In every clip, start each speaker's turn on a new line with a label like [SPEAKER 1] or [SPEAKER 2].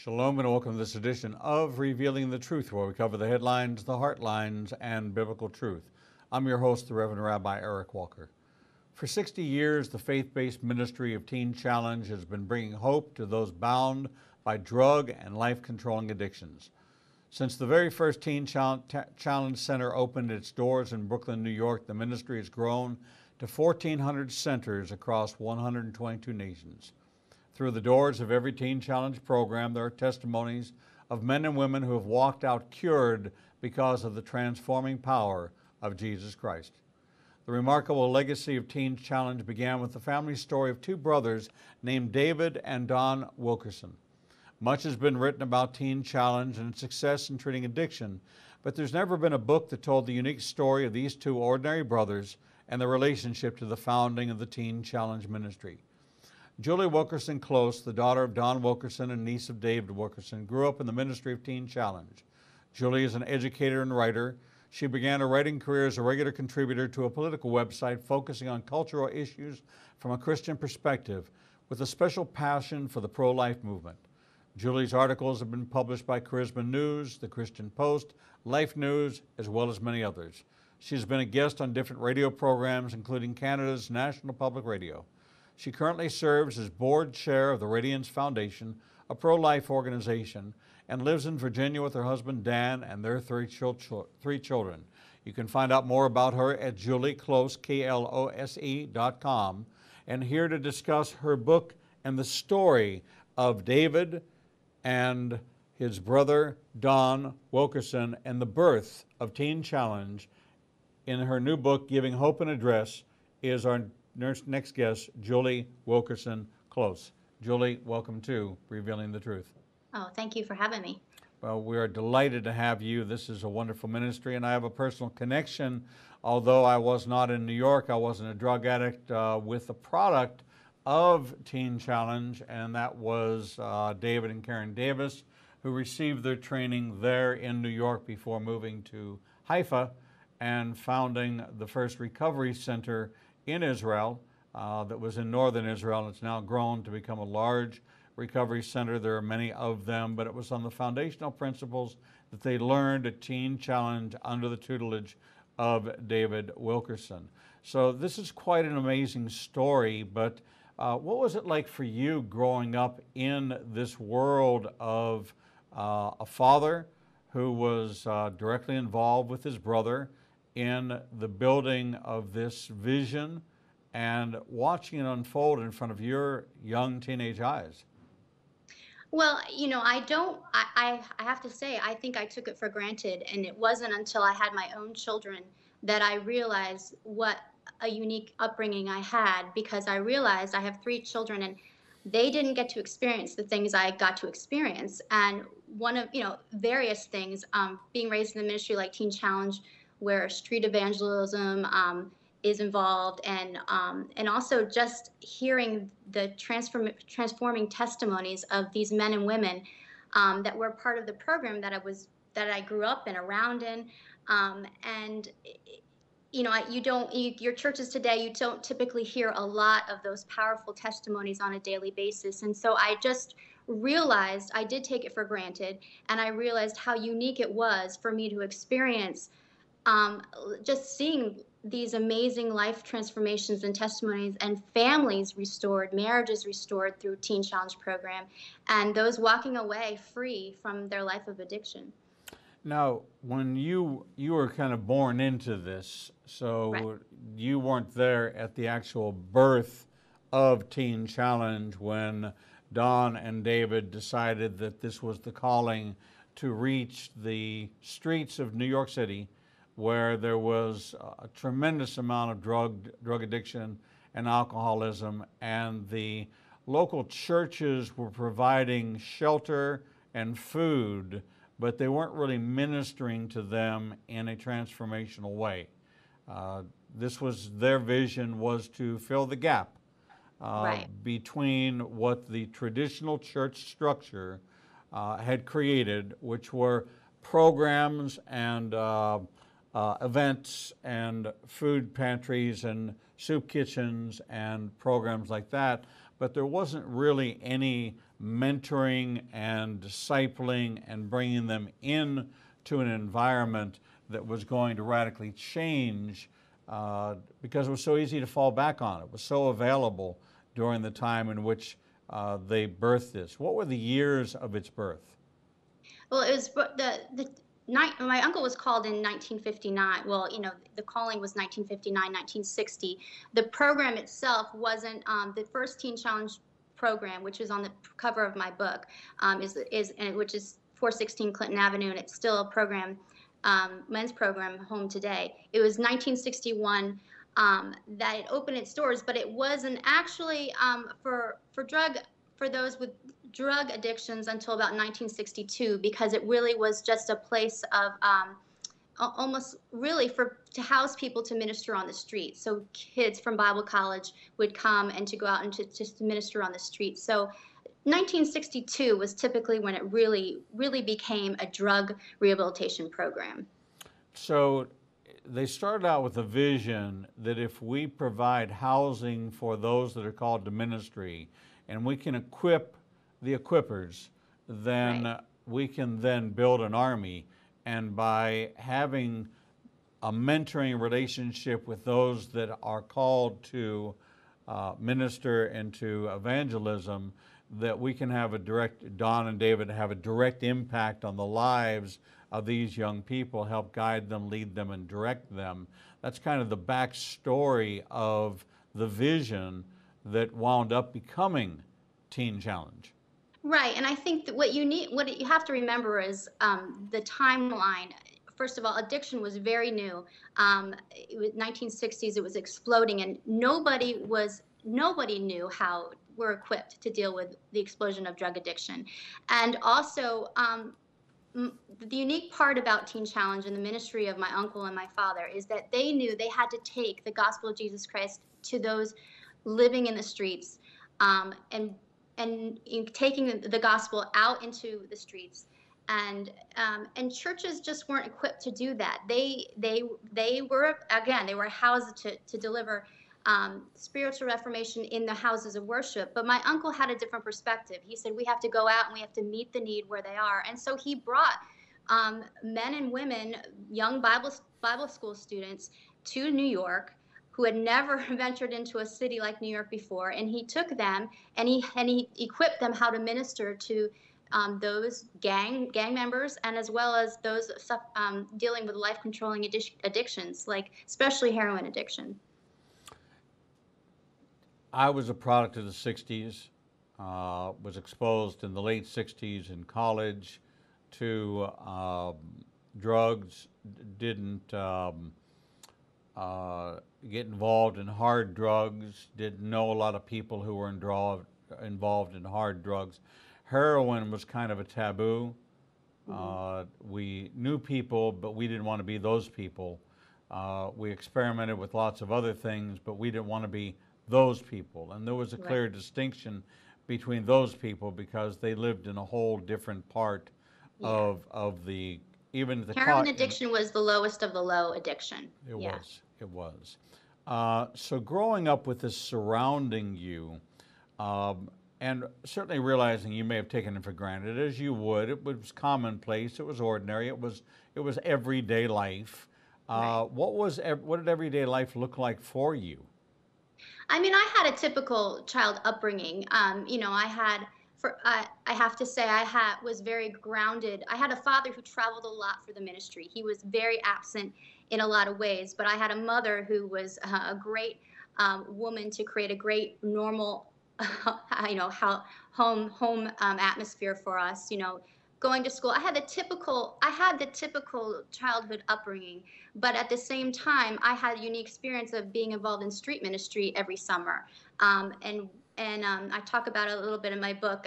[SPEAKER 1] Shalom and welcome to this edition of Revealing the Truth, where we cover the headlines, the heartlines, and biblical truth. I'm your host, the Reverend Rabbi Eric Walker. For 60 years, the faith-based ministry of Teen Challenge has been bringing hope to those bound by drug and life-controlling addictions. Since the very first Teen Challenge Center opened its doors in Brooklyn, New York, the ministry has grown to 1,400 centers across 122 nations. Through the doors of every Teen Challenge program, there are testimonies of men and women who have walked out cured because of the transforming power of Jesus Christ. The remarkable legacy of Teen Challenge began with the family story of two brothers named David and Don Wilkerson. Much has been written about Teen Challenge and its success in treating addiction, but there's never been a book that told the unique story of these two ordinary brothers and their relationship to the founding of the Teen Challenge ministry. Julie Wilkerson Klose, the daughter of Don Wilkerson and niece of David Wilkerson, grew up in the ministry of Teen Challenge. Julie is an educator and writer. She began her writing career as a regular contributor to a political website focusing on cultural issues from a Christian perspective, with a special passion for the pro-life movement. Julie's articles have been published by Charisma News, The Christian Post, Life News, as well as many others. She's been a guest on different radio programs, including Canada's National Public Radio. She currently serves as board chair of the Radiance Foundation, a pro-life organization, and lives in Virginia with her husband Dan and their three children. You can find out more about her at julieklose, KLOSE.com. And here to discuss her book and the story of David and his brother Don Wilkerson and the birth of Teen Challenge in her new book, Giving Hope an Address, is our next guest, Julie Wilkerson Klose. Julie, welcome to Revealing the Truth.
[SPEAKER 2] Oh, thank you for having me.
[SPEAKER 1] Well, we are delighted to have you. This is a wonderful ministry, and I have a personal connection. Although I was not in New York, I wasn't a drug addict, with the product of Teen Challenge, and that was David and Karen Davis, who received their training there in New York before moving to Haifa and founding the first recovery center in Israel that was in northern Israel, and it's now grown to become a large recovery center. There are many of them, but it was on the foundational principles that they learned at Teen Challenge under the tutelage of David Wilkerson. So this is quite an amazing story, but what was it like for you growing up in this world of a father who was directly involved with his brother in the building of this vision and watching it unfold in front of your young teenage eyes?
[SPEAKER 2] Well, you know, I have to say, I think I took it for granted, and it wasn't until I had my own children that I realized what a unique upbringing I had, because I realized I have three children and they didn't get to experience the things I got to experience. And one of, various things, being raised in the ministry like Teen Challenge, where street evangelism is involved, and also just hearing the transforming testimonies of these men and women that were part of the program that I grew up and around in, and your churches today, you don't typically hear a lot of those powerful testimonies on a daily basis, and so I just realized I did take it for granted, and I realized how unique it was for me to experience. Just seeing these amazing life transformations and testimonies, and families restored, marriages restored through Teen Challenge program, and those walking away free from their life of addiction.
[SPEAKER 1] Now, when you were kind of born into this, so
[SPEAKER 2] Right.
[SPEAKER 1] You weren't there at the actual birth of Teen Challenge when Don and David decided that this was the calling to reach the streets of New York City, where there was a tremendous amount of drug addiction and alcoholism, and the local churches were providing shelter and food, but they weren't really ministering to them in a transformational way. This was their vision, was to fill the gap
[SPEAKER 2] Right.
[SPEAKER 1] between what the traditional church structure had created, which were programs and events and food pantries and soup kitchens and programs like that, but there wasn't really any mentoring and discipling and bringing them in to an environment that was going to radically change, because it was so easy to fall back on. It was so available during the time in which they birthed this. What were the years of its birth?
[SPEAKER 2] Well, it was the night my uncle was called in 1959. Well, the calling was 1959, 1960. The program itself wasn't the first Teen Challenge program, which is on the cover of my book, which is 416 Clinton Avenue, and it's still a program, men's program, home today. It was 1961 that it opened its doors, but it wasn't actually for those with drug addictions until about 1962, because it really was just a place of almost really to house people to minister on the street. So kids from Bible college would come and to go out and to just minister on the street. So 1962 was typically when it really became a drug rehabilitation program.
[SPEAKER 1] So they started out with a vision that if we provide housing for those that are called to ministry, and we can equip the equippers, then
[SPEAKER 2] Right.
[SPEAKER 1] we can then build an army. And by having a mentoring relationship with those that are called to minister and to evangelism, that we can have Don and David have a direct impact on the lives of these young people, help guide them, lead them, and direct them. That's kind of the backstory of the vision that wound up becoming Teen Challenge.
[SPEAKER 2] Right, and I think that what you have to remember is the timeline. First of all, addiction was very new. It was 1960s; it was exploding, and nobody knew how we're equipped to deal with the explosion of drug addiction. And also, the unique part about Teen Challenge and the ministry of my uncle and my father is that they knew they had to take the gospel of Jesus Christ to those living in the streets, and in taking the gospel out into the streets, and churches just weren't equipped to do that. They were housed to deliver spiritual reformation in the houses of worship. But my uncle had a different perspective. He said we have to go out and we have to meet the need where they are, and so he brought men and women, young Bible school students, to New York, who had never ventured into a city like New York before, and he took them and he equipped them how to minister to those gang members, and as well as those dealing with life-controlling addictions, like especially heroin addiction.
[SPEAKER 1] I was a product of the 60s, was exposed in the late 60s in college to drugs, didn't get involved in hard drugs, didn't know a lot of people who were involved in hard drugs. Heroin was kind of a taboo. We knew people, but we didn't want to be those people. We experimented with lots of other things, but we didn't want to be those people. And there was a clear distinction between those people because they lived in a whole different part of the, even the
[SPEAKER 2] heroin addiction was the lowest of the low addiction.
[SPEAKER 1] It was. So growing up with this surrounding you, and certainly realizing you may have taken it for granted, as you would. It was commonplace. It was ordinary. It was everyday life. What did everyday life look like for you?
[SPEAKER 2] I mean, I had a typical child upbringing. I have to say, was very grounded. I had a father who traveled a lot for the ministry. He was very absent in a lot of ways, but I had a mother who was a great woman to create a great normal, home atmosphere for us. Going to school. I had the typical childhood upbringing, but at the same time, I had a unique experience of being involved in street ministry every summer. And I talk about it a little bit in my book,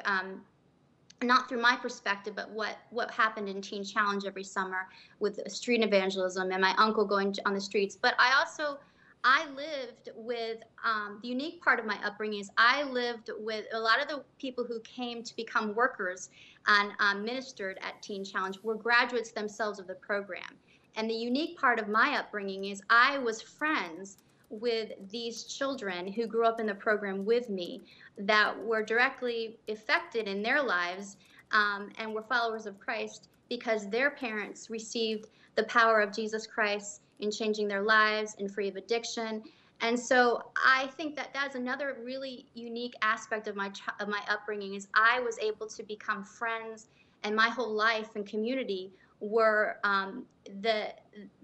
[SPEAKER 2] not through my perspective, but what happened in Teen Challenge every summer with street evangelism and my uncle going on the streets. But I lived with, the unique part of my upbringing is I lived with a lot of the people who came to become workers and ministered at Teen Challenge were graduates themselves of the program. And the unique part of my upbringing is I was friends with these children who grew up in the program with me that were directly affected in their lives, and were followers of Christ because their parents received the power of Jesus Christ in changing their lives and free of addiction. And so I think that that's another really unique aspect of my upbringing is I was able to become friends, and my whole life and community were the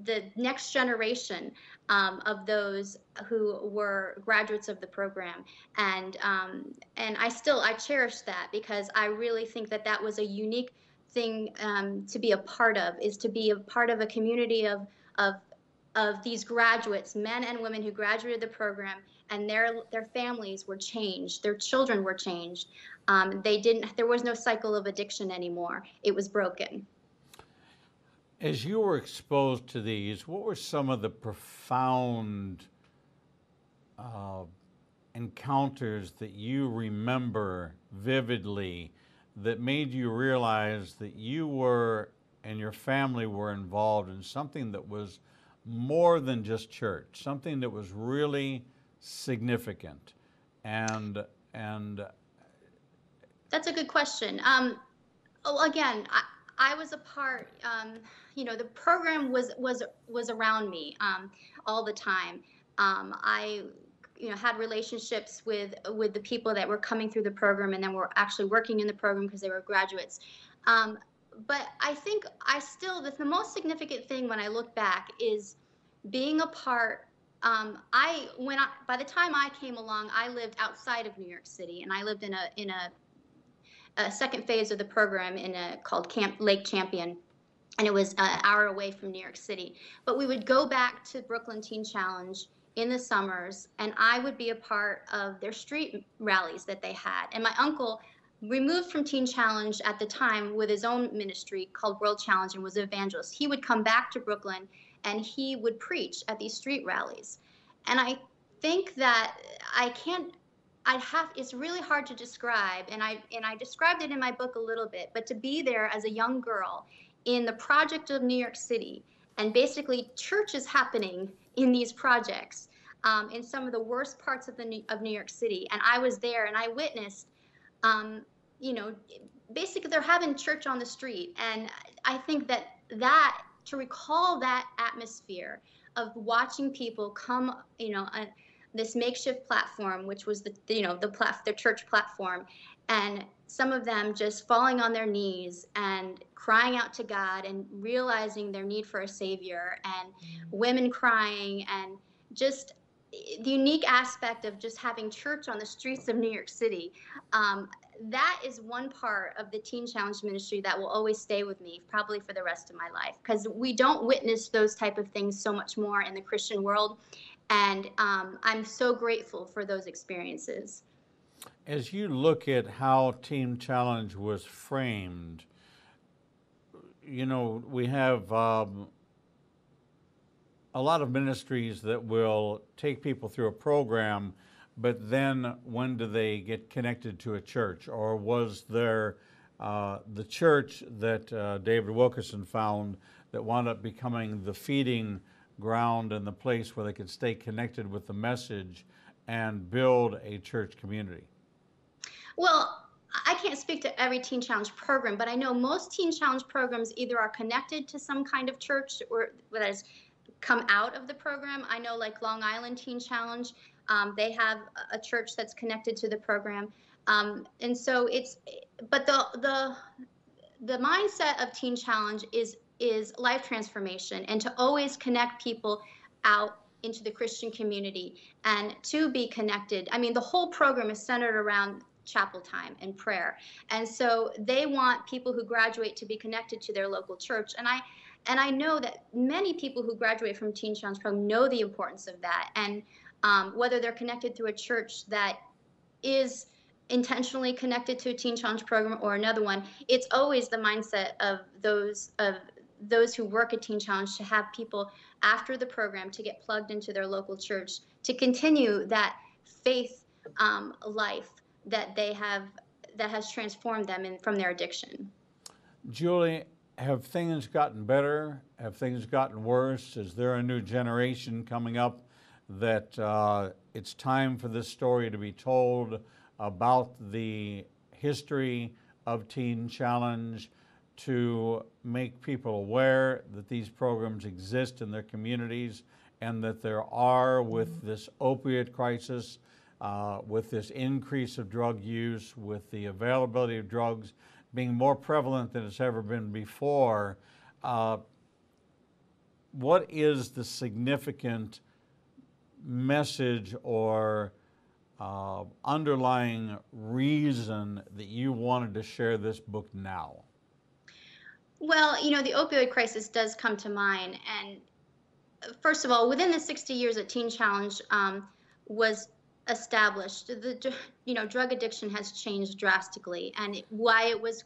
[SPEAKER 2] the next generation of those who were graduates of the program, and I cherish that because I really think that that was a unique thing to be a part of, is to be a part of a community of of these graduates, men and women who graduated the program, and their families were changed, their children were changed. There was no cycle of addiction anymore. It was broken.
[SPEAKER 1] As you were exposed to these, what were some of the profound uh, encounters that you remember vividly that made you realize that you were and your family were involved in something that was more than just church, something that was really significant? And
[SPEAKER 2] That's a good question. Again, I was a part. The program was around me all the time. I had relationships with the people that were coming through the program and then were actually working in the program because they were graduates. Um, but I think the most significant thing when I look back is being a part. By the time I came along, I lived outside of New York City, and I lived in a second phase of the program called Camp Lake Champion, and it was an hour away from New York City. But we would go back to Brooklyn Teen Challenge in the summers, and I would be a part of their street rallies that they had. And my uncle, removed from Teen Challenge at the time with his own ministry called World Challenge and was an evangelist, he would come back to Brooklyn and he would preach at these street rallies. And I think that I can't it's really hard to describe, and I described it in my book a little bit, but to be there as a young girl in the project of New York City, and basically church is happening in these projects, in some of the worst parts of New York City, and I was there and I witnessed, um, you know basically they're having church on the street. And I think that to recall that atmosphere of watching people come, this makeshift platform, which was the church platform, and some of them just falling on their knees and crying out to God and realizing their need for a savior, and women crying, and just the unique aspect of just having church on the streets of New York City. That is one part of the Teen Challenge ministry that will always stay with me probably for the rest of my life, because we don't witness those type of things so much more in the Christian world. And I'm so grateful for those experiences.
[SPEAKER 1] as you look at how Teen Challenge was framed, we have a lot of ministries that will take people through a program, but then when do they get connected to a church? Or was there the church that David Wilkerson found that wound up becoming the feeding ground and the place where they could stay connected with the message and build a church community?
[SPEAKER 2] Well, I can't speak to every Teen Challenge program, but I know most Teen Challenge programs either are connected to some kind of church or that has come out of the program. I know, like Long Island Teen Challenge, they have a church that's connected to the program, and so but the mindset of Teen Challenge is life transformation, and to always connect people out into the Christian community and to be connected. I mean, the whole program is centered around chapel time and prayer. And so they want people who graduate to be connected to their local church. And I know that many people who graduate from Teen Challenge program know the importance of that. And whether they're connected through a church that is intentionally connected to a Teen Challenge program or another one, it's always the mindset of those who work at Teen Challenge to have people after the program to get plugged into their local church to continue that faith life that they have, that has transformed them from their addiction.
[SPEAKER 1] Julie, have things gotten better? Have things gotten worse? Is there a new generation coming up that it's time for this story to be told about the history of Teen Challenge, to make people aware that these programs exist in their communities and that there are, with this opioid crisis, with this increase of drug use, with the availability of drugs being more prevalent than it's ever been before, what is the significant message or underlying reason that you wanted to share this book now?
[SPEAKER 2] Well, the opioid crisis does come to mind. And first of all, within the 60 years that Teen Challenge was established, drug addiction has changed drastically. And why it was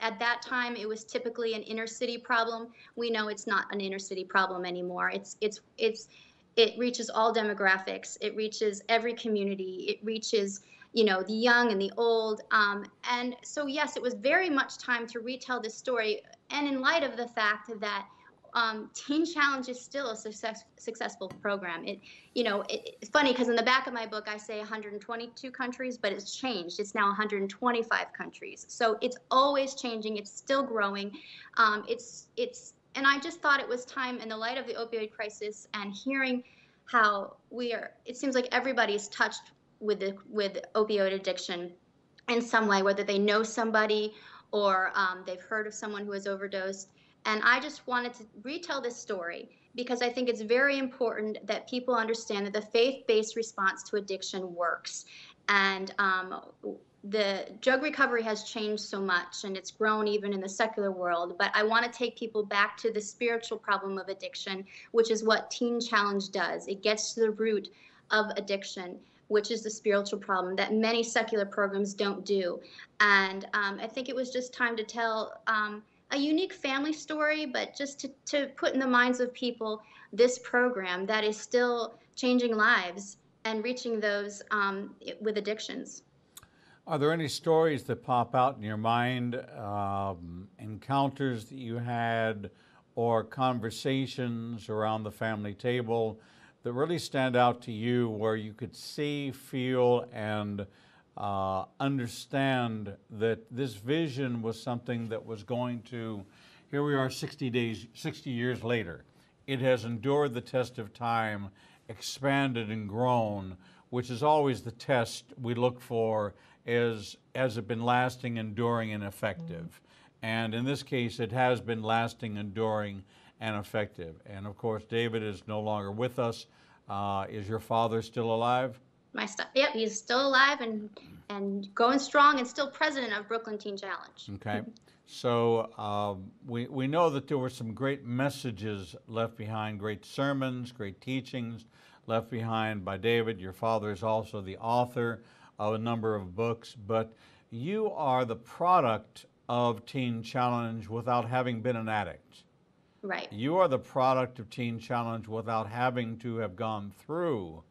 [SPEAKER 2] at that time, it was typically an inner city problem. We know it's not an inner city problem anymore. It reaches all demographics. It reaches every community. It reaches, the young and the old. And so, yes, it was very much time to retell this story. And in light of the fact that Teen Challenge is still a successful program. It's funny because in the back of my book I say 122 countries, but it's changed. It's now 125 countries. So it's always changing. It's still growing. And I just thought it was time, in the light of the opioid crisis and hearing how it seems like everybody's touched with opioid addiction in some way, whether they know somebody or they've heard of someone who has overdosed. And I just wanted to retell this story because I think it's very important that people understand that the faith-based response to addiction works. And the drug recovery has changed so much, and it's grown even in the secular world. But I want to take people back to the spiritual problem of addiction, which is what Teen Challenge does. It gets to the root of addiction, which is the spiritual problem that many secular programs don't do. And I think it was just time to tell a unique family story, but just to put in the minds of people this program that is still changing lives and reaching those with addictions.
[SPEAKER 1] Are there any stories that pop out in your mind, encounters that you had, or conversations around the family table that really stand out to you, where you could see, feel, and understand that this vision was something that was going to, here we are 60 years later. It has endured the test of time, expanded and grown, which is always the test we look for. Has it been lasting, enduring, and effective? And in this case, it has been lasting, enduring, and effective. And of course, David is no longer with us. Is your father still alive?
[SPEAKER 2] Yep, he's still alive and going strong and still president of Brooklyn Teen Challenge.
[SPEAKER 1] Okay. So we know that there were some great messages left behind, great sermons, great teachings left behind by David. Your father is also the author of a number of books, but you are the product of Teen Challenge without having been an addict.
[SPEAKER 2] Right.
[SPEAKER 1] You are the product of Teen Challenge without having to have gone through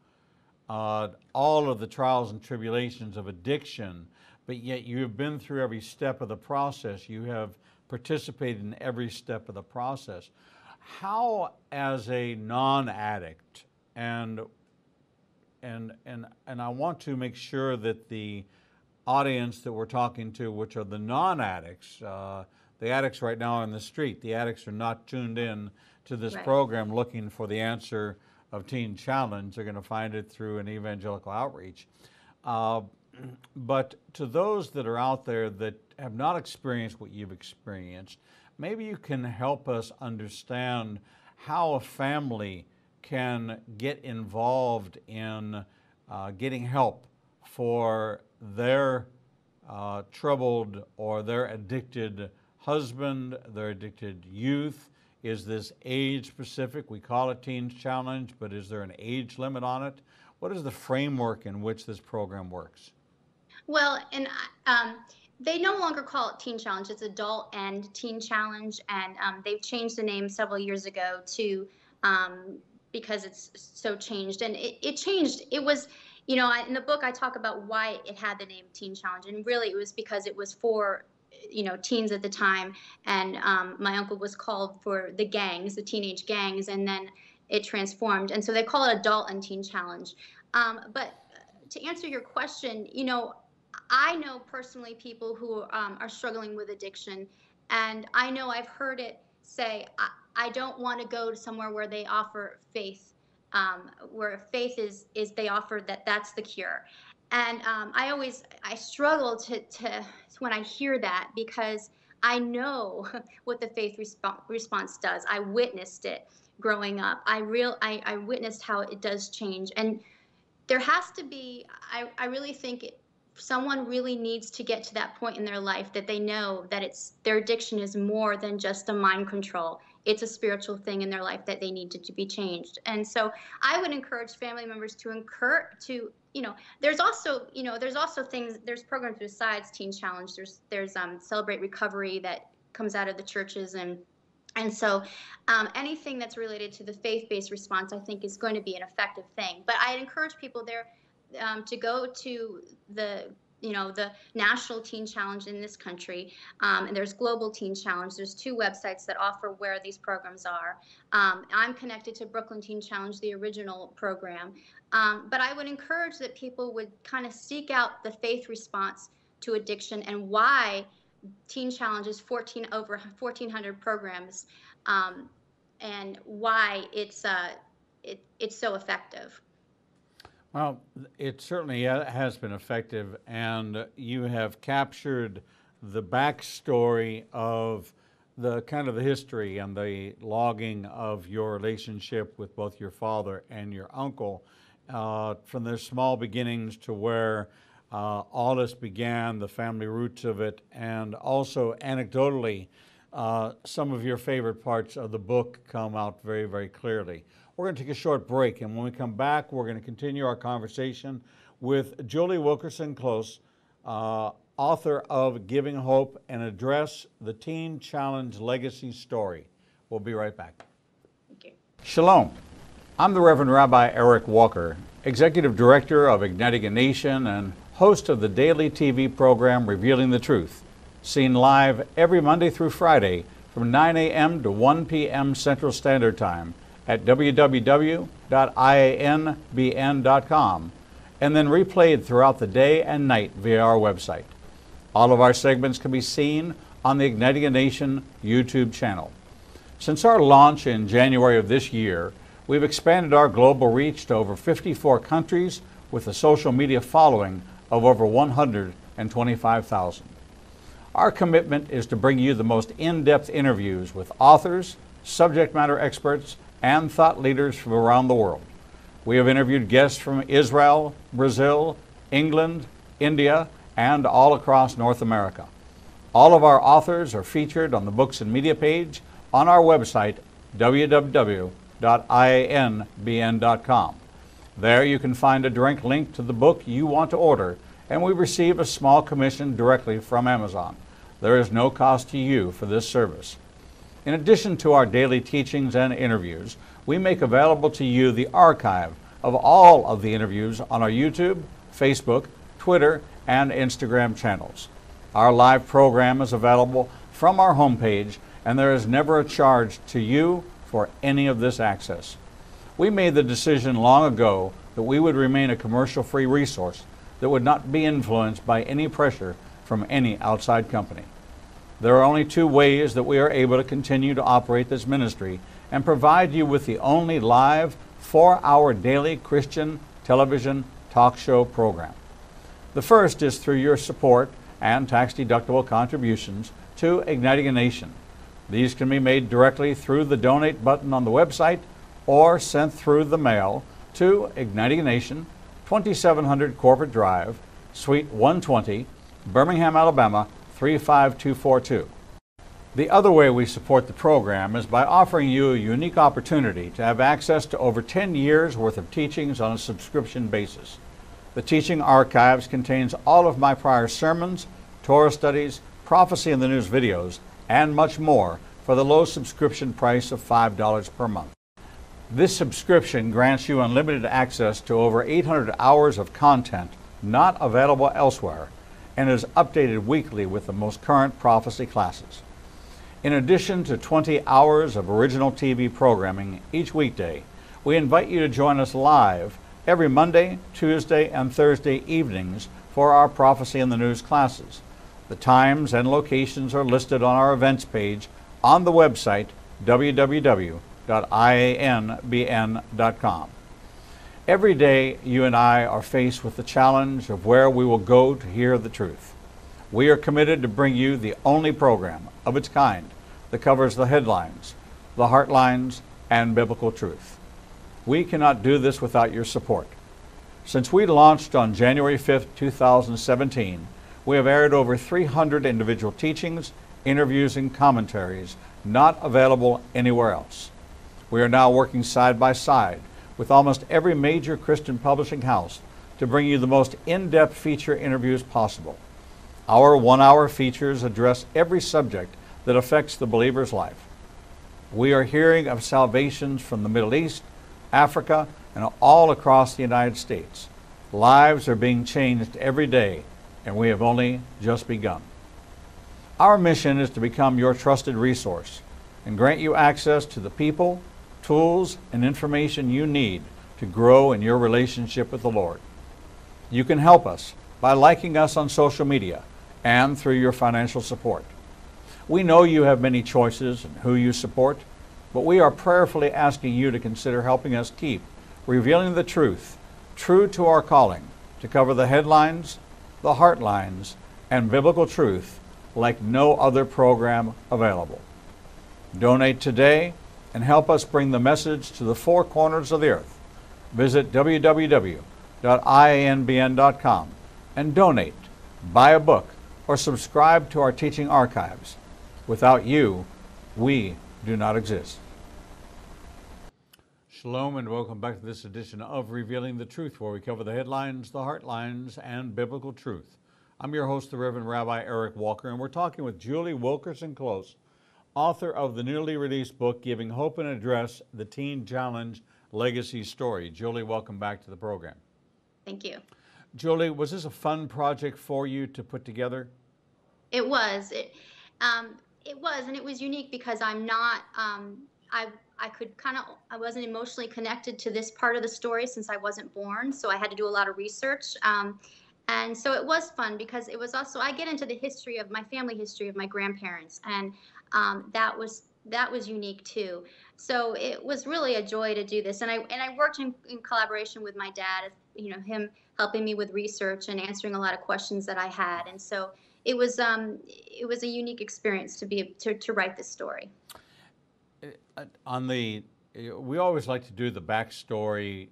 [SPEAKER 1] all of the trials and tribulations of addiction, but yet you have been through every step of the process. You have participated in every step of the process. How, as a non-addict, and I want to make sure that the audience that we're talking to, which are the non-addicts, the addicts right now on the street, the addicts are not tuned in to this program looking for the answer of Teen Challenge. They're going to find it through an evangelical outreach. But to those that are out there that have not experienced what you've experienced, maybe you can help us understand how a family can get involved in getting help for their troubled or their addicted husband, their addicted youth. Is this age specific? We call it Teen Challenge, but is there an age limit on it? What is the framework in which this program works?
[SPEAKER 2] Well, and they no longer call it Teen Challenge. It's Adult and Teen Challenge, and they've changed the name several years ago to because it's so changed. And it changed. It was, in the book I talk about why it had the name Teen Challenge, and really it was because it was for teens at the time, and my uncle was called for the gangs, the teenage gangs, and then it transformed. And so they call it Adult and Teen Challenge. But to answer your question, I know personally people who are struggling with addiction, and I know I've heard it say, I don't want to go to somewhere where they offer faith, where faith is they offer that's the cure. And I struggle to when I hear that, because I know what the faith response does. I witnessed it growing up. I witnessed how it does change. And there has to be, I really think someone really needs to get to that point in their life that they know that their addiction is more than just a mind control. It's a spiritual thing in their life that they need to be changed. And so I would encourage family members there's also things, there's programs besides Teen Challenge. There's Celebrate Recovery that comes out of the churches, and so anything that's related to the faith-based response, I think, is going to be an effective thing. But I encourage people there to go to the National Teen Challenge in this country, and there's Global Teen Challenge. There's 2 websites that offer where these programs are. I'm connected to Brooklyn Teen Challenge, the original program. But I would encourage that people would kind of seek out the faith response to addiction and why Teen Challenge is over 1,400 programs, and why it's so effective.
[SPEAKER 1] Well, it certainly has been effective, and you have captured the backstory of the kind of the history and the logging of your relationship with both your father and your uncle, from their small beginnings to where all this began, the family roots of it, and also anecdotally, some of your favorite parts of the book come out very, very clearly. We're going to take a short break, and when we come back, we're going to continue our conversation with Julie Wilkerson Klose, author of Giving Hope, and address the Teen Challenge legacy story. We'll be right back.
[SPEAKER 2] Thank you.
[SPEAKER 1] Shalom. I'm the Reverend Rabbi Eric Walker, Executive Director of Igniting a Nation and host of the daily TV program Revealing the Truth, seen live every Monday through Friday from 9 a.m. to 1 p.m. Central Standard Time at www.ianbn.com, and then replayed throughout the day and night via our website. All of our segments can be seen on the Igniting a Nation YouTube channel. Since our launch in January of this year, we've expanded our global reach to over 54 countries with a social media following of over 125,000. Our commitment is to bring you the most in-depth interviews with authors, subject matter experts, and thought leaders from around the world. We have interviewed guests from Israel, Brazil, England, India, and all across North America. All of our authors are featured on the Books and Media page on our website, www.ianbn.com. There you can find a direct link to the book you want to order, and we receive a small commission directly from Amazon. There is no cost to you for this service. In addition to our daily teachings and interviews, we make available to you the archive of all of the interviews on our YouTube, Facebook, Twitter, and Instagram channels. Our live program is available from our homepage, and there is never a charge to you for any of this access. We made the decision long ago that we would remain a commercial-free resource that would not be influenced by any pressure from any outside company. There are only 2 ways that we are able to continue to operate this ministry and provide you with the only live 4-hour daily Christian television talk show program. The first is through your support and tax-deductible contributions to Igniting a Nation. These can be made directly through the donate button on the website or sent through the mail to Igniting a Nation, 2700 Corporate Drive, Suite 120, Birmingham, Alabama, 35242. The other way we support the program is by offering you a unique opportunity to have access to over 10 years worth of teachings on a subscription basis. The teaching archives contains all of my prior sermons, Torah studies, prophecy in the news videos, and much more for the low subscription price of $5 per month. This subscription grants you unlimited access to over 800 hours of content not available elsewhere, and is updated weekly with the most current prophecy classes. In addition to 20 hours of original TV programming each weekday, We invite you to join us live every Monday, Tuesday, and Thursday evenings for our Prophecy in the News classes. The times and locations are listed on our events page on the website www.ianbn.com. Every day, you and I are faced with the challenge of where we will go to hear the truth. We are committed to bring you the only program of its kind that covers the headlines, the heartlines, and biblical truth. We cannot do this without your support. Since we launched on January 5th, 2017, we have aired over 300 individual teachings, interviews, and commentaries not available anywhere else. We are now working side by side with almost every major Christian publishing house to bring you the most in-depth feature interviews possible. Our one-hour features address every subject that affects the believer's life. We are hearing of salvations from the Middle East, Africa, and all across the United States. Lives are being changed every day, and we have only just begun. Our mission is to become your trusted resource and grant you access to the people, tools, and information you need to grow in your relationship with the Lord. You can help us by liking us on social media and through your financial support. We know you have many choices in who you support, but we are prayerfully asking you to consider helping us keep revealing the truth, true to our calling, to cover the headlines, the heartlines, and biblical truth like no other program available. Donate today and help us bring the message to the four corners of the earth. Visit www.ianbn.com and donate, buy a book, or subscribe to our teaching archives. Without you, we do not exist. Shalom and welcome back to this edition of Revealing the Truth, where we cover the headlines, the heartlines, and biblical truth. I'm your host, the Reverend Rabbi Eric Walker, and we're talking with Julie Wilkerson Klose, author of the newly released book, Giving Hope and Address, The Teen Challenge Legacy Story. Julie, welcome back to the program.
[SPEAKER 2] Thank you.
[SPEAKER 1] Julie, was this a fun project for you to put together?
[SPEAKER 2] It was. It was, and it was unique because I'm not. I wasn't emotionally connected to this part of the story since I wasn't born, so I had to do a lot of research. And so it was fun because it was also, I get into the history of my family history of my grandparents, and that was unique too. So it was really a joy to do this, and I worked in collaboration with my dad, him helping me with research and answering a lot of questions that I had, and so it was a unique experience to write this story.
[SPEAKER 1] We always like to do the backstory,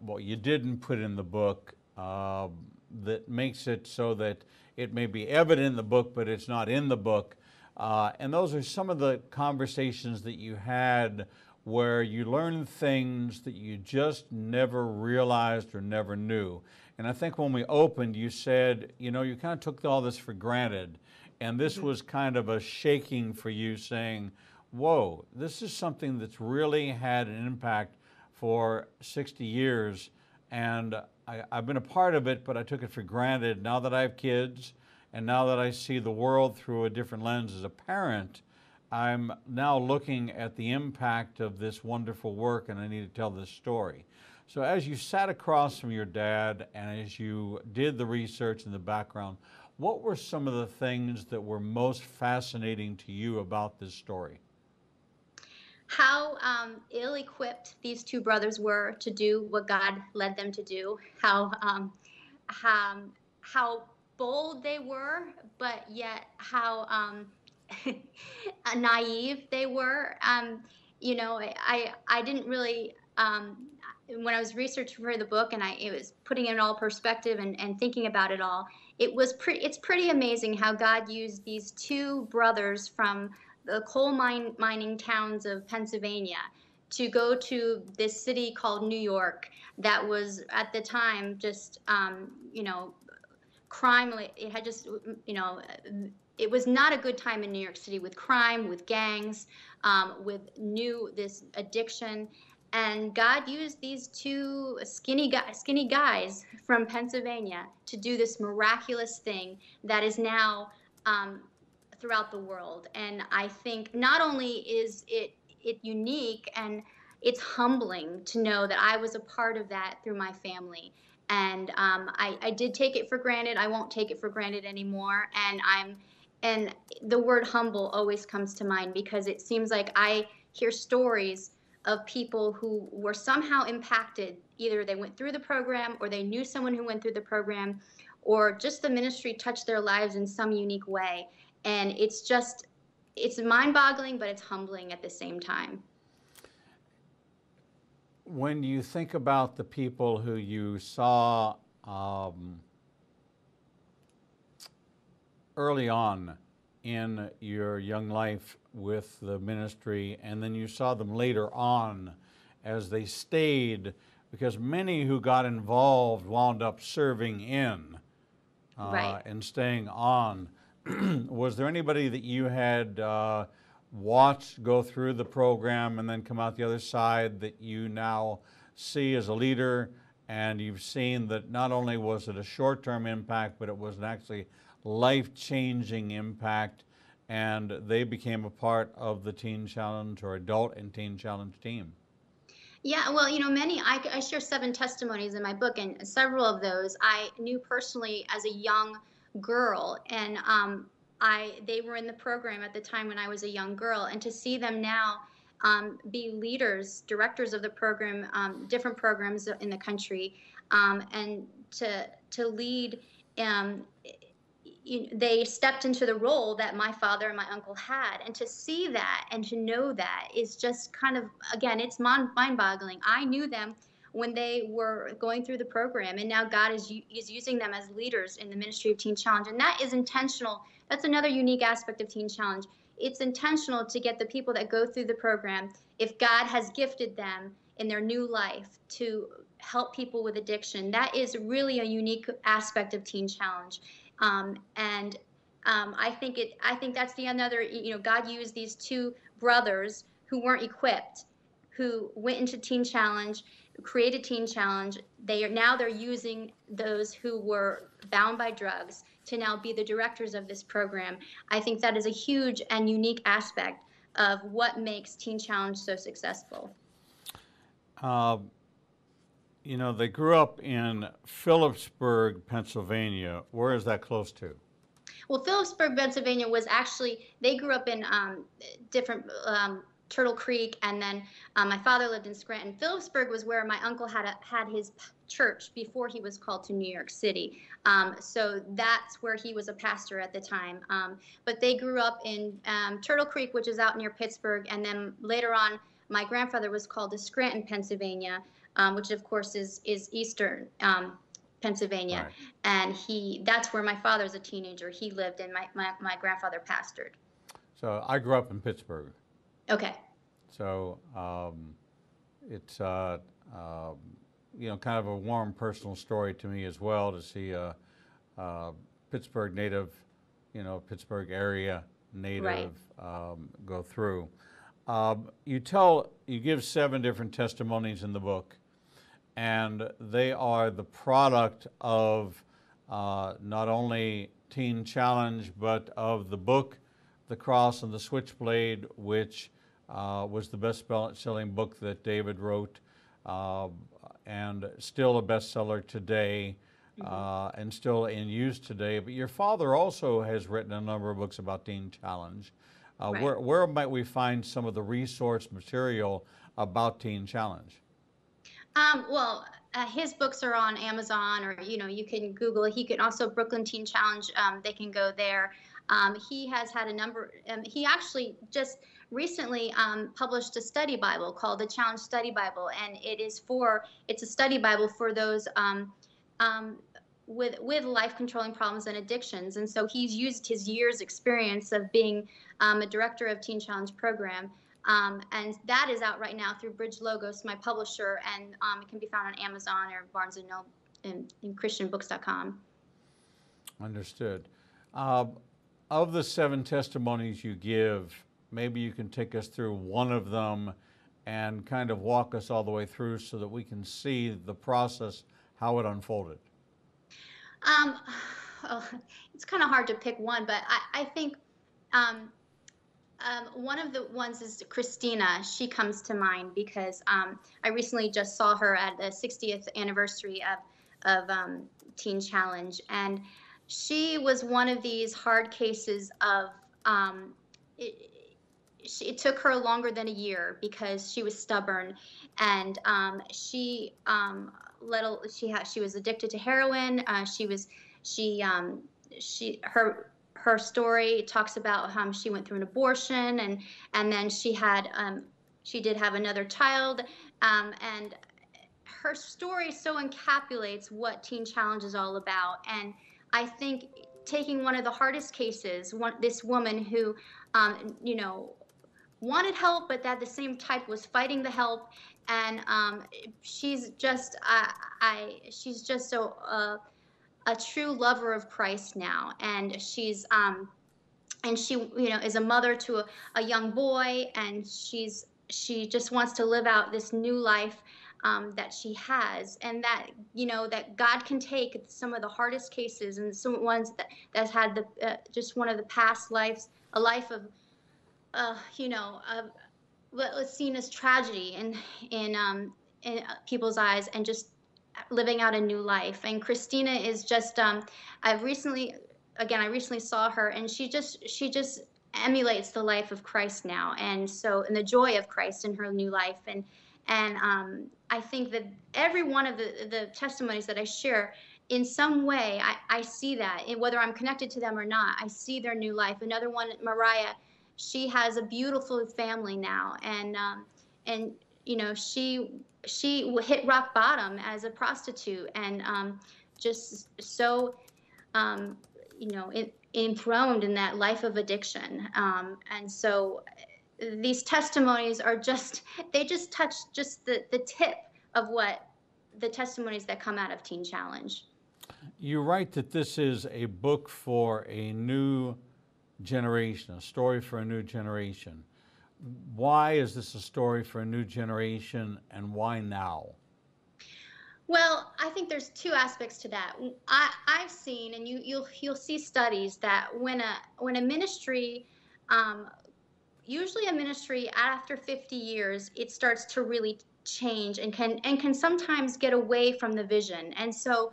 [SPEAKER 1] what you didn't put in the book, that makes it so that it may be evident in the book, but it's not in the book. And those are some of the conversations that you had where you learned things that you just never realized or never knew. And I think when we opened, you said, you kind of took all this for granted. And this was kind of a shaking for you, saying, whoa, this is something that's really had an impact for 60 years. And I've been a part of it, but I took it for granted. Now that I have kids, and now that I see the world through a different lens as a parent, I'm now looking at the impact of this wonderful work, and I need to tell this story. So as you sat across from your dad, and as you did the research in the background, what were some of the things that were most fascinating to you about this story?
[SPEAKER 2] How ill-equipped these two brothers were to do what God led them to do. How bold they were, but yet how naive they were. I didn't really. When I was researching for the book and it was putting it in all perspective and thinking about it all, it's pretty amazing how God used these two brothers from the coal mining towns of Pennsylvania to go to this city called New York that was at the time just crime. It had just it was not a good time in New York City with crime, with gangs, with this addiction. And God used these two skinny guys from Pennsylvania to do this miraculous thing that is now throughout the world. And I think not only is it unique and it's humbling to know that I was a part of that through my family. And I did take it for granted. I won't take it for granted anymore. And the word humble always comes to mind because it seems like I hear stories of people who were somehow impacted. Either they went through the program or they knew someone who went through the program, or just the ministry touched their lives in some unique way. And it's mind boggling, but it's humbling at the same time.
[SPEAKER 1] When you think about the people who you saw early on in your young life with the ministry, and then you saw them later on as they stayed, because many who got involved wound up serving in
[SPEAKER 2] Right.
[SPEAKER 1] and staying on. Was there anybody that you had watched go through the program and then come out the other side that you now see as a leader, and you've seen that not only was it a short-term impact, but it was an actually life-changing impact, and they became a part of the Teen Challenge or Adult and Teen Challenge team?
[SPEAKER 2] Yeah, well, I share 7 testimonies in my book, and several of those I knew personally as a young girl, and they were in the program at the time when I was a young girl, and to see them now be leaders, directors of the program, different programs in the country, and to lead. Um, they stepped into the role that my father and my uncle had, and to see that and to know that is just kind of, again, it's mind-boggling. I knew them when they were going through the program, and now God is using them as leaders in the ministry of Teen Challenge, and that is intentional. That's another unique aspect of Teen Challenge. It's intentional to get the people that go through the program, if God has gifted them in their new life to help people with addiction. That is really a unique aspect of Teen Challenge. And I think that's the another. God used these 2 brothers who weren't equipped, who went into Teen Challenge, created Teen Challenge. They're using those who were bound by drugs to now be the directors of this program. I think that is a huge and unique aspect of what makes Teen Challenge so successful.
[SPEAKER 1] Uh, they grew up in Phillipsburg, Pennsylvania. Where is that close to?
[SPEAKER 2] Well, Phillipsburg, Pennsylvania was actually, they grew up in different, Turtle Creek, and then my father lived in Scranton. Phillipsburg was where my uncle had his church before he was called to New York City. So that's where he was a pastor at the time. But they grew up in Turtle Creek, which is out near Pittsburgh, and then later on, my grandfather was called to Scranton, Pennsylvania, which of course is eastern Pennsylvania.
[SPEAKER 1] Right.
[SPEAKER 2] And that's where my father as a teenager, he lived, and my grandfather pastored.
[SPEAKER 1] So I grew up in Pittsburgh.
[SPEAKER 2] Okay.
[SPEAKER 1] So it's kind of a warm personal story to me as well, to see a Pittsburgh native, Pittsburgh area native
[SPEAKER 2] Right.
[SPEAKER 1] Go through. You give 7 different testimonies in the book, and they are the product of not only Teen Challenge, but of the book, The Cross and the Switchblade, which was the best-selling book that David wrote, and still a bestseller today, and still in use today. But your father also has written a number of books about Teen Challenge.
[SPEAKER 2] Right.
[SPEAKER 1] Where might we find some of the resource material about Teen Challenge?
[SPEAKER 2] Well, his books are on Amazon, or you can Google it. He can also Brooklyn Teen Challenge. They can go there. He has had a number. He actually just recently published a study Bible called the Challenge Study Bible, and it's a study Bible for those with life controlling problems and addictions. And so he's used his years experience of being a director of Teen Challenge program. And that is out right now through Bridge Logos, my publisher, and it can be found on Amazon or Barnes & Noble and christianbooks.com.
[SPEAKER 1] Understood. Of the 7 testimonies you give, maybe you can take us through one of them and kind of walk us all the way through so that we can see the process, how it unfolded.
[SPEAKER 2] It's kind of hard to pick one, but I think One of the ones is Christina. She comes to mind because I recently just saw her at the 60th anniversary of Teen Challenge, and she was one of these hard cases of it, it took her longer than a year because she was stubborn, and she was addicted to heroin. She she her story talks about how she went through an abortion, and then she did have another child, and her story so encapsulates what Teen Challenge is all about. And I think taking one of the hardest cases, this woman who, you know, wanted help, but at the same time was fighting the help, and she's just so a true lover of Christ now, and she is a mother to a young boy, and she just wants to live out this new life that she has, and that that God can take some of the hardest cases and some ones that's had just one of the past lives, a life of of what was seen as tragedy in people's eyes, and just living out a new life. And Christina is just I recently saw her, and she just emulates the life of Christ now, and the joy of Christ in her new life. And I think that every one of the testimonies that I share, in some way I see that, whether I'm connected to them or not, I see their new life. Another one, Mariah, she has a beautiful family now, and she hit rock bottom as a prostitute, and just so enthroned in that life of addiction. And so these testimonies are they just touch just the tip of what the testimonies that come out of Teen Challenge.
[SPEAKER 1] You write that this is a book for a new generation, a story for a new generation. Why is this a story for a new generation, and why now?
[SPEAKER 2] Well, I think there's two aspects to that. I've seen, and you'll see studies that when a ministry, usually a ministry after 50 years, it starts to really change, and can sometimes get away from the vision. And so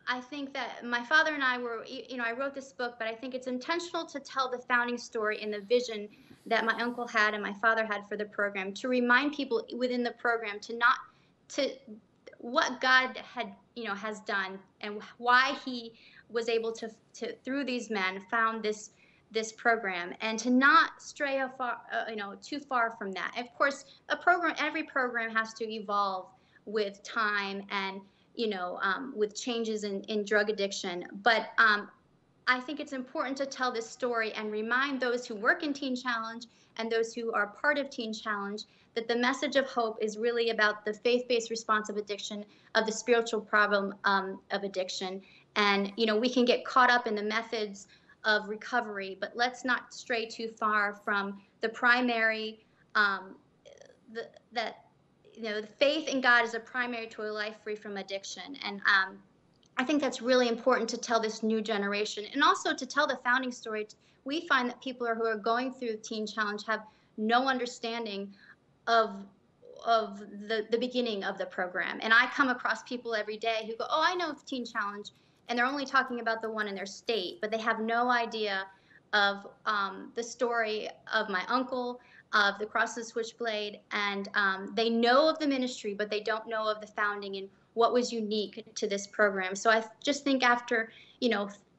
[SPEAKER 2] I think that my father and I I wrote this book, but I think it's intentional to tell the founding story and the vision that my uncle had and my father had for the program, to remind people within the program to what God has done, and why he was able to through these men found this program, and to not stray too far from that. Of course, every program has to evolve with time, and with changes in drug addiction. But I think it's important to tell this story and remind those who work in Teen Challenge and those who are part of Teen Challenge that the message of hope is really about the faith-based response of addiction, of the spiritual problem of addiction. And we can get caught up in the methods of recovery, but let's not stray too far from the primary, the faith in God is a primary to a life free from addiction. And I think that's really important to tell this new generation, and also to tell the founding story. We find that people who are going through Teen Challenge have no understanding of the beginning of the program. And I come across people every day who go, "Oh, I know Teen Challenge," and they're only talking about the one in their state, but they have no idea of the story of my uncle, of the Cross of the Switchblade, and they know of the ministry, but they don't know of the founding and what was unique to this program. So I just think after,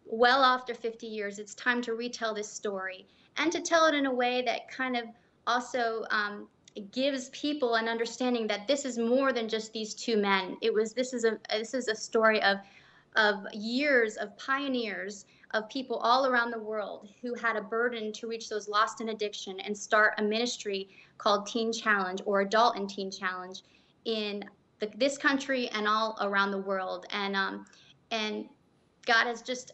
[SPEAKER 2] well after 50 years, it's time to retell this story, and to tell it in a way that kind of also gives people an understanding that this is more than just these two men. This is a story of years of pioneers, of people all around the world who had a burden to reach those lost in addiction and start a ministry called Teen Challenge, or Adult and Teen Challenge, in this country and all around the world. And God has just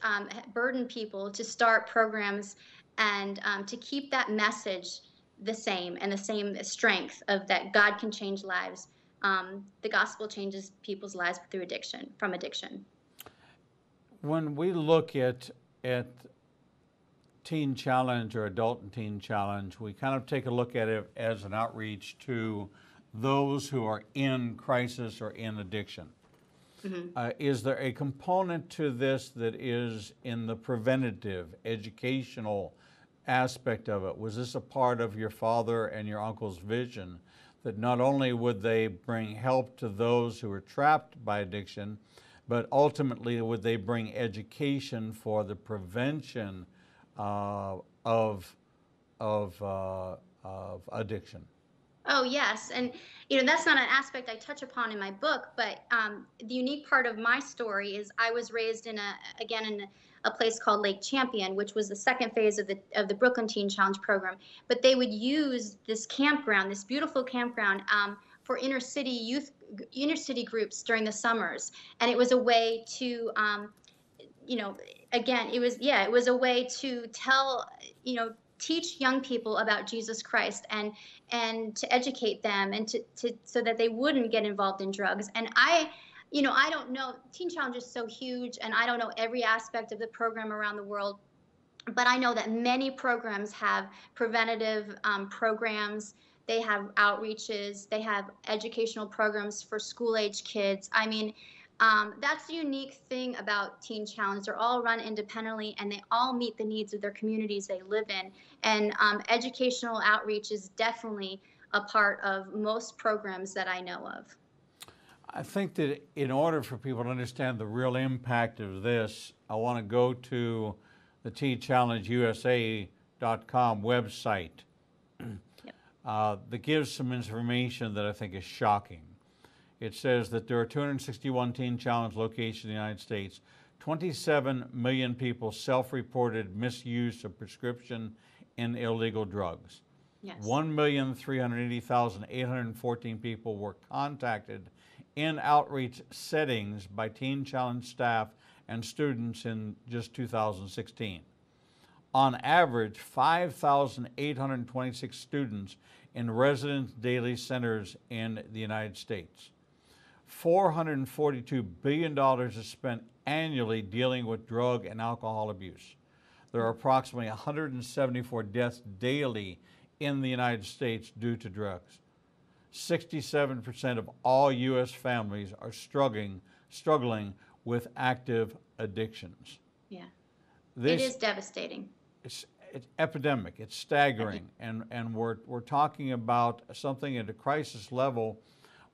[SPEAKER 2] burdened people to start programs, and to keep that message the same, and the same strength of that God can change lives. The gospel changes people's lives from addiction.
[SPEAKER 1] When we look at Teen Challenge or Adult and Teen Challenge, we kind of take a look at it as an outreach to those who are in crisis or in addiction. Is there a component to this that is in the preventative, educational aspect of it? Was this a part of your father and your uncle's vision that not only would they bring help to those who are trapped by addiction, but ultimately would they bring education for the prevention of addiction?
[SPEAKER 2] Oh, yes. And, that's not an aspect I touch upon in my book, but the unique part of my story is I was raised in a place called Lake Champion, which was the second phase of the Brooklyn Teen Challenge program. But they would use this campground, this beautiful campground, for inner city groups during the summers. And it was a way to, again, it was a way to teach young people about Jesus Christ and to educate them and to so that they wouldn't get involved in drugs. And I don't know, Teen Challenge is so huge, and I don't know every aspect of the program around the world, but I know that many programs have preventative programs. They have outreaches. They have educational programs for school-age kids. I mean, that's the unique thing about Teen Challenge. They're all run independently, and they all meet the needs of their communities they live in. And educational outreach is definitely a part of most programs that I know of.
[SPEAKER 1] I think that in order for people to understand the real impact of this, I want to go to the TeenChallengeUSA.com website that gives some information that I think is shocking. It says that there are 261 Teen Challenge locations in the United States. 27 million people self-reported misuse of prescription and illegal drugs.
[SPEAKER 2] Yes.
[SPEAKER 1] 1,380,814 people were contacted in outreach settings by Teen Challenge staff and students in just 2016. On average, 5,826 students in residence daily centers in the United States. $442 billion is spent annually dealing with drug and alcohol abuse. There are approximately 174 deaths daily in the United States due to drugs. 67% of all U.S. families are struggling with active addictions.
[SPEAKER 2] Yeah, it is devastating.
[SPEAKER 1] It's epidemic. It's staggering, and we're talking about something at a crisis level,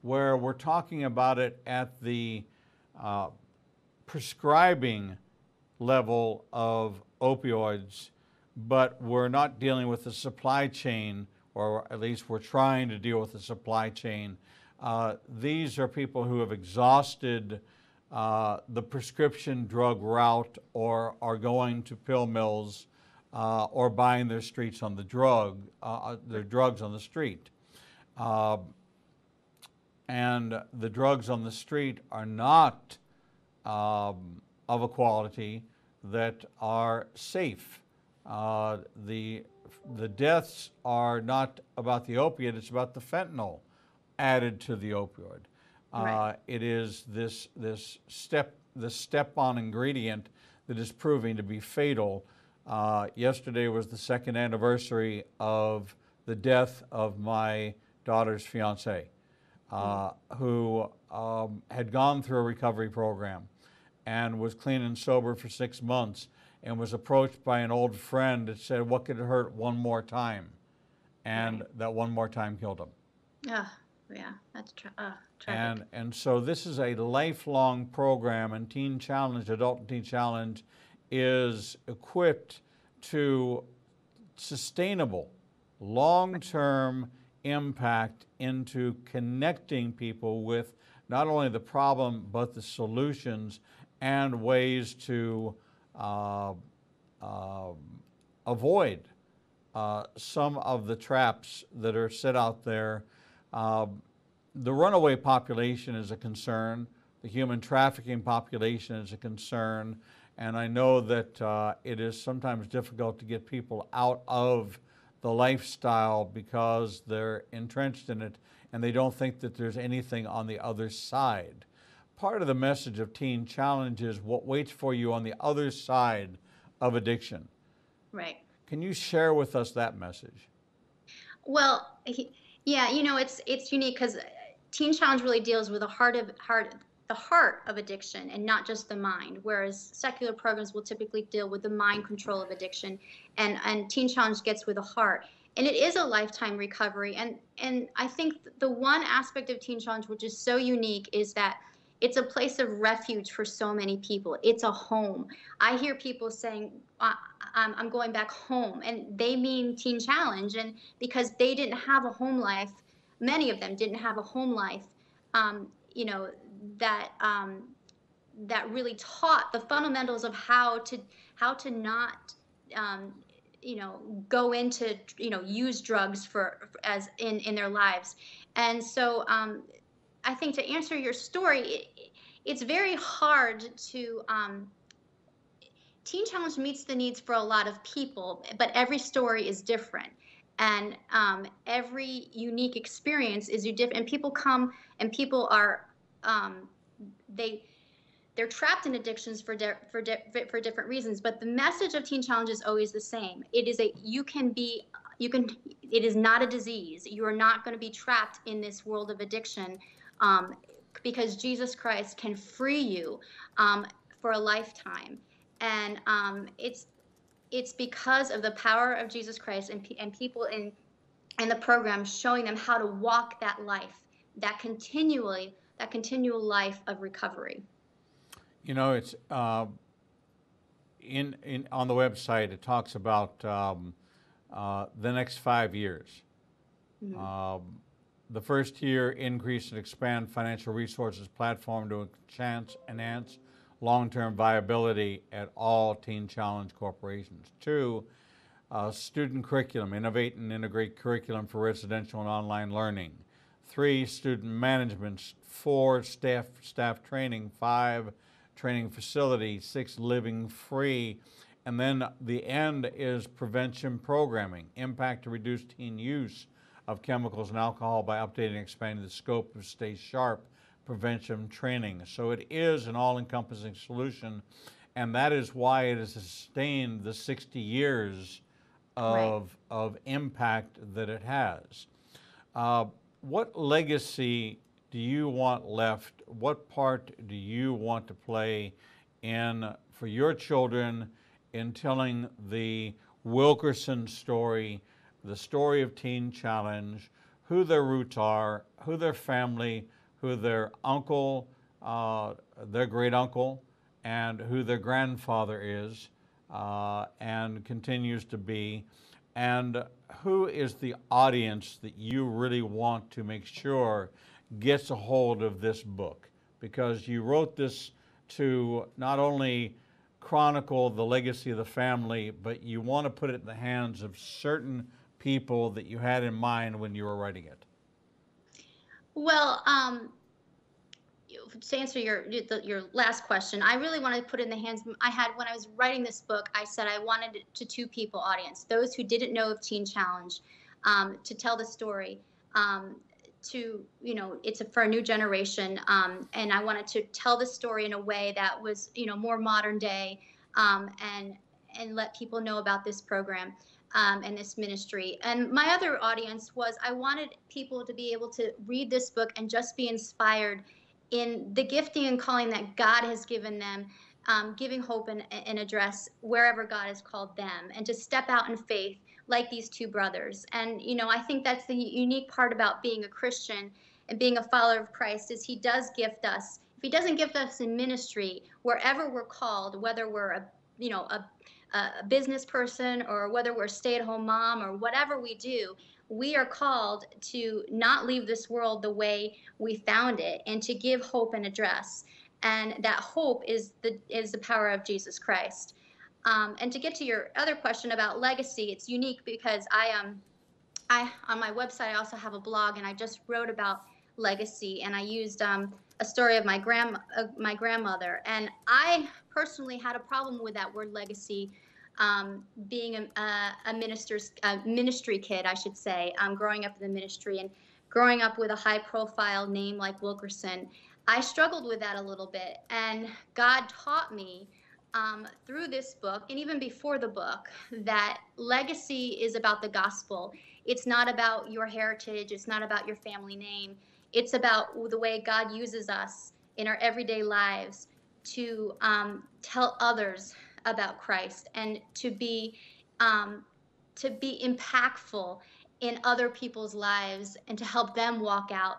[SPEAKER 1] where we're talking about it at the prescribing level of opioids, but we're not dealing with the supply chain, or at least we're trying to deal with the supply chain. These are people who have exhausted the prescription drug route, or are going to pill mills, or buying their drugs on the street. And the drugs on the street are not of a quality that are safe. The deaths are not about the opiate, it's about the fentanyl added to the opioid.
[SPEAKER 2] Right.
[SPEAKER 1] It is this step-on ingredient that is proving to be fatal. Yesterday was the second anniversary of the death of my daughter's fiance, who had gone through a recovery program and was clean and sober for 6 months, and was approached by an old friend that said, what could hurt one more time? And that one more time killed him.
[SPEAKER 2] Yeah, that's tragic.
[SPEAKER 1] And so this is a lifelong program, and Teen Challenge, Adult and Teen Challenge, is equipped to sustainable, long-term impact into connecting people with not only the problem, but the solutions and ways to avoid some of the traps that are set out there. The runaway population is a concern. The human trafficking population is a concern. And I know that it is sometimes difficult to get people out of the lifestyle because they're entrenched in it and they don't think that there's anything on the other side. Part of the message of Teen Challenge is what waits for you on the other side of addiction.
[SPEAKER 2] Right.
[SPEAKER 1] Can you share with us that message?
[SPEAKER 2] Well, yeah, it's unique because Teen Challenge really deals with the heart of addiction and not just the mind. Whereas secular programs will typically deal with the mind control of addiction, and Teen Challenge gets with the heart. And it is a lifetime recovery. And I think the one aspect of Teen Challenge which is so unique is that it's a place of refuge for so many people. It's a home. I hear people saying, I'm going back home, and they mean Teen Challenge. And because they didn't have a home life, many of them didn't have a home life, um, you know, that that really taught the fundamentals of how to not um, go into use drugs for as in their lives. And so I think to answer your story, it's very hard to Teen Challenge meets the needs for a lot of people, but every story is different. And every unique experience is different. And people come and people are, um, they, they're trapped in addictions for different reasons. But the message of Teen Challenge is always the same. It is you can, it is not a disease. You are not going to be trapped in this world of addiction, um, because Jesus Christ can free you for a lifetime. And it's because of the power of Jesus Christ and people in the program showing them how to walk that life, that continual life of recovery.
[SPEAKER 1] It's in on the website. It talks about the next 5 years.
[SPEAKER 2] Mhm.
[SPEAKER 1] The first year, increase and expand financial resources platform to enhance long-term viability at all Teen Challenge corporations. Two, student curriculum, innovate and integrate curriculum for residential and online learning. Three, student management. Four, staff training. Five, training facility. Six, living free. And then the end is prevention programming, impact to reduce teen use of chemicals and alcohol by updating and expanding the scope of Stay Sharp prevention training. So it is an all-encompassing solution, and that is why it has sustained the 60 years
[SPEAKER 2] Right.
[SPEAKER 1] of impact that it has. What legacy do you want left? What part do you want to play in for your children in telling the Wilkerson story, the story of Teen Challenge, who their roots are, who their family, who their uncle, their great uncle, and who their grandfather is and continues to be, and who is the audience that you really want to make sure gets a hold of this book? Because you wrote this to not only chronicle the legacy of the family, but you want to put it in the hands of certain people that you had in mind when you were writing it.
[SPEAKER 2] Well, to answer your last question, I really wanted to put it in the hands I had when I was writing this book. I said I wanted it to two people audience: those who didn't know of Teen Challenge, to tell the story. To it's for a new generation, and I wanted to tell the story in a way that was more modern day, and let people know about this program. And this ministry. And my other audience was I wanted people to be able to read this book and just be inspired in the gifting and calling that God has given them, giving hope and address wherever God has called them, and to step out in faith like these two brothers. And I think that's the unique part about being a Christian and being a follower of Christ is He does gift us. If He doesn't gift us in ministry, wherever we're called, whether we're a business person or whether we're a stay-at-home mom or whatever we do, we are called to not leave this world the way we found it and to give hope and address. And that hope is the power of Jesus Christ. And to get to your other question about legacy, it's unique because I on my website I also have a blog, and I just wrote about legacy, and I used a story of my grandmother, and I personally had a problem with that word legacy, being a ministry kid, I should say, growing up in the ministry and growing up with a high-profile name like Wilkerson. I struggled with that a little bit, and God taught me through this book, and even before the book, that legacy is about the gospel. It's not about your heritage, it's not about your family name. It's about the way God uses us in our everyday lives to tell others about Christ and um, to be impactful in other people's lives and to help them walk out,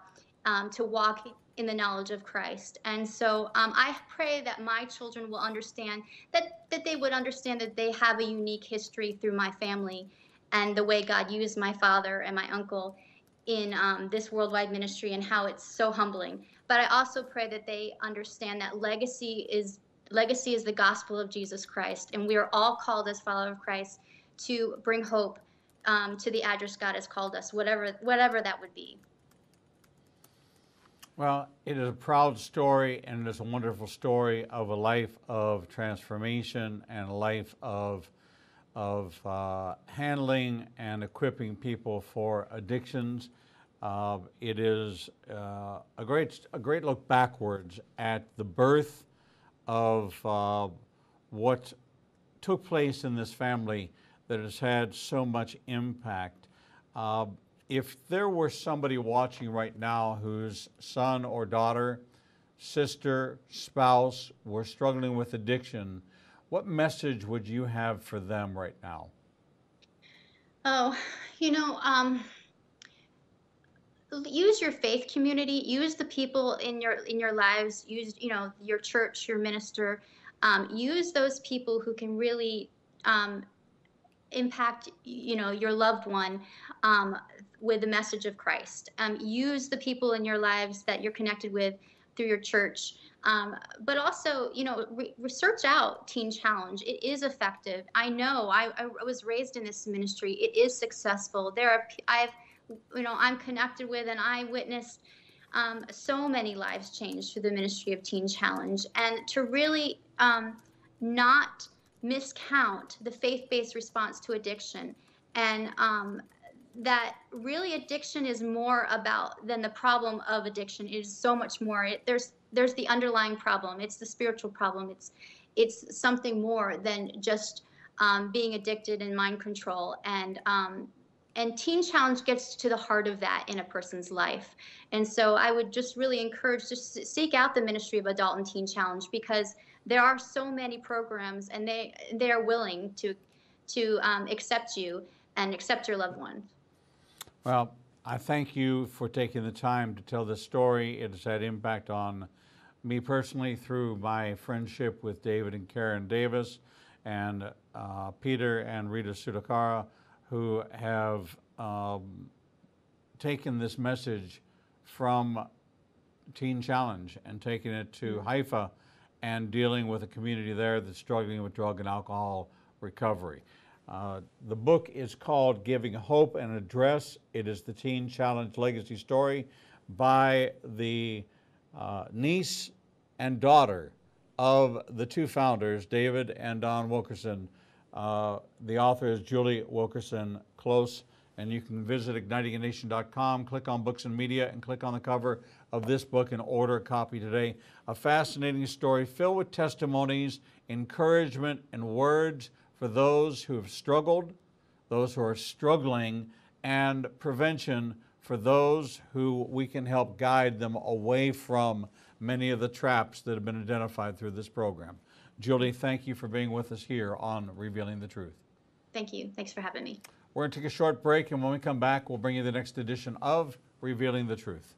[SPEAKER 2] to walk in the knowledge of Christ. And so I pray that my children will understand that they would understand that they have a unique history through my family and the way God used my father and my uncle in this worldwide ministry and how it's so humbling. But I also pray that they understand that legacy is the gospel of Jesus Christ, and we are all called as followers of Christ to bring hope to the address God has called us, whatever that would be.
[SPEAKER 1] Well, it is a proud story, and it is a wonderful story of a life of transformation and a life of handling and equipping people for addictions. It is a great look backwards at the birth of what took place in this family that has had so much impact. If there were somebody watching right now whose son or daughter, sister, spouse were struggling with addiction, what message would you have for them right now?
[SPEAKER 2] Oh, you know, use your faith community, use the people in your lives, use your church, your minister, use those people who can really impact your loved one with the message of Christ. Use the people in your lives that you're connected with through your church. But also, research out Teen Challenge. It is effective. I know. I was raised in this ministry. It is successful. I'm connected with, and I witnessed so many lives changed through the ministry of Teen Challenge. And to really not miscount the faith-based response to addiction, and that really addiction is more about than the problem of addiction. It is so much more. There's the underlying problem. It's the spiritual problem. It's something more than just being addicted and mind control. And Teen Challenge gets to the heart of that in a person's life. And so I would just really encourage, just seek out the ministry of Adult and Teen Challenge, because there are so many programs, and they are willing to accept you and accept your loved one.
[SPEAKER 1] Well, I thank you for taking the time to tell this story. It has had impact on me personally through my friendship with David and Karen Davis, and Peter and Rita Sudakara, who have taken this message from Teen Challenge and taken it to Haifa and dealing with a community there that's struggling with drug and alcohol recovery. The book is called Giving Hope and Address. It is the Teen Challenge Legacy Story by the niece and daughter of the two founders, David and Don Wilkerson. The author is Julie Wilkerson Klose, and you can visit ignitinganation.com, click on Books and Media, and click on the cover of this book and order a copy today. A fascinating story filled with testimonies, encouragement, and words for those who have struggled, those who are struggling, and prevention for those who we can help guide them away from many of the traps that have been identified through this program. Julie, thank you for being with us here on Revealing the Truth.
[SPEAKER 2] Thank you. Thanks for having me.
[SPEAKER 1] We're going to take a short break, and when we come back, we'll bring you the next edition of Revealing the Truth.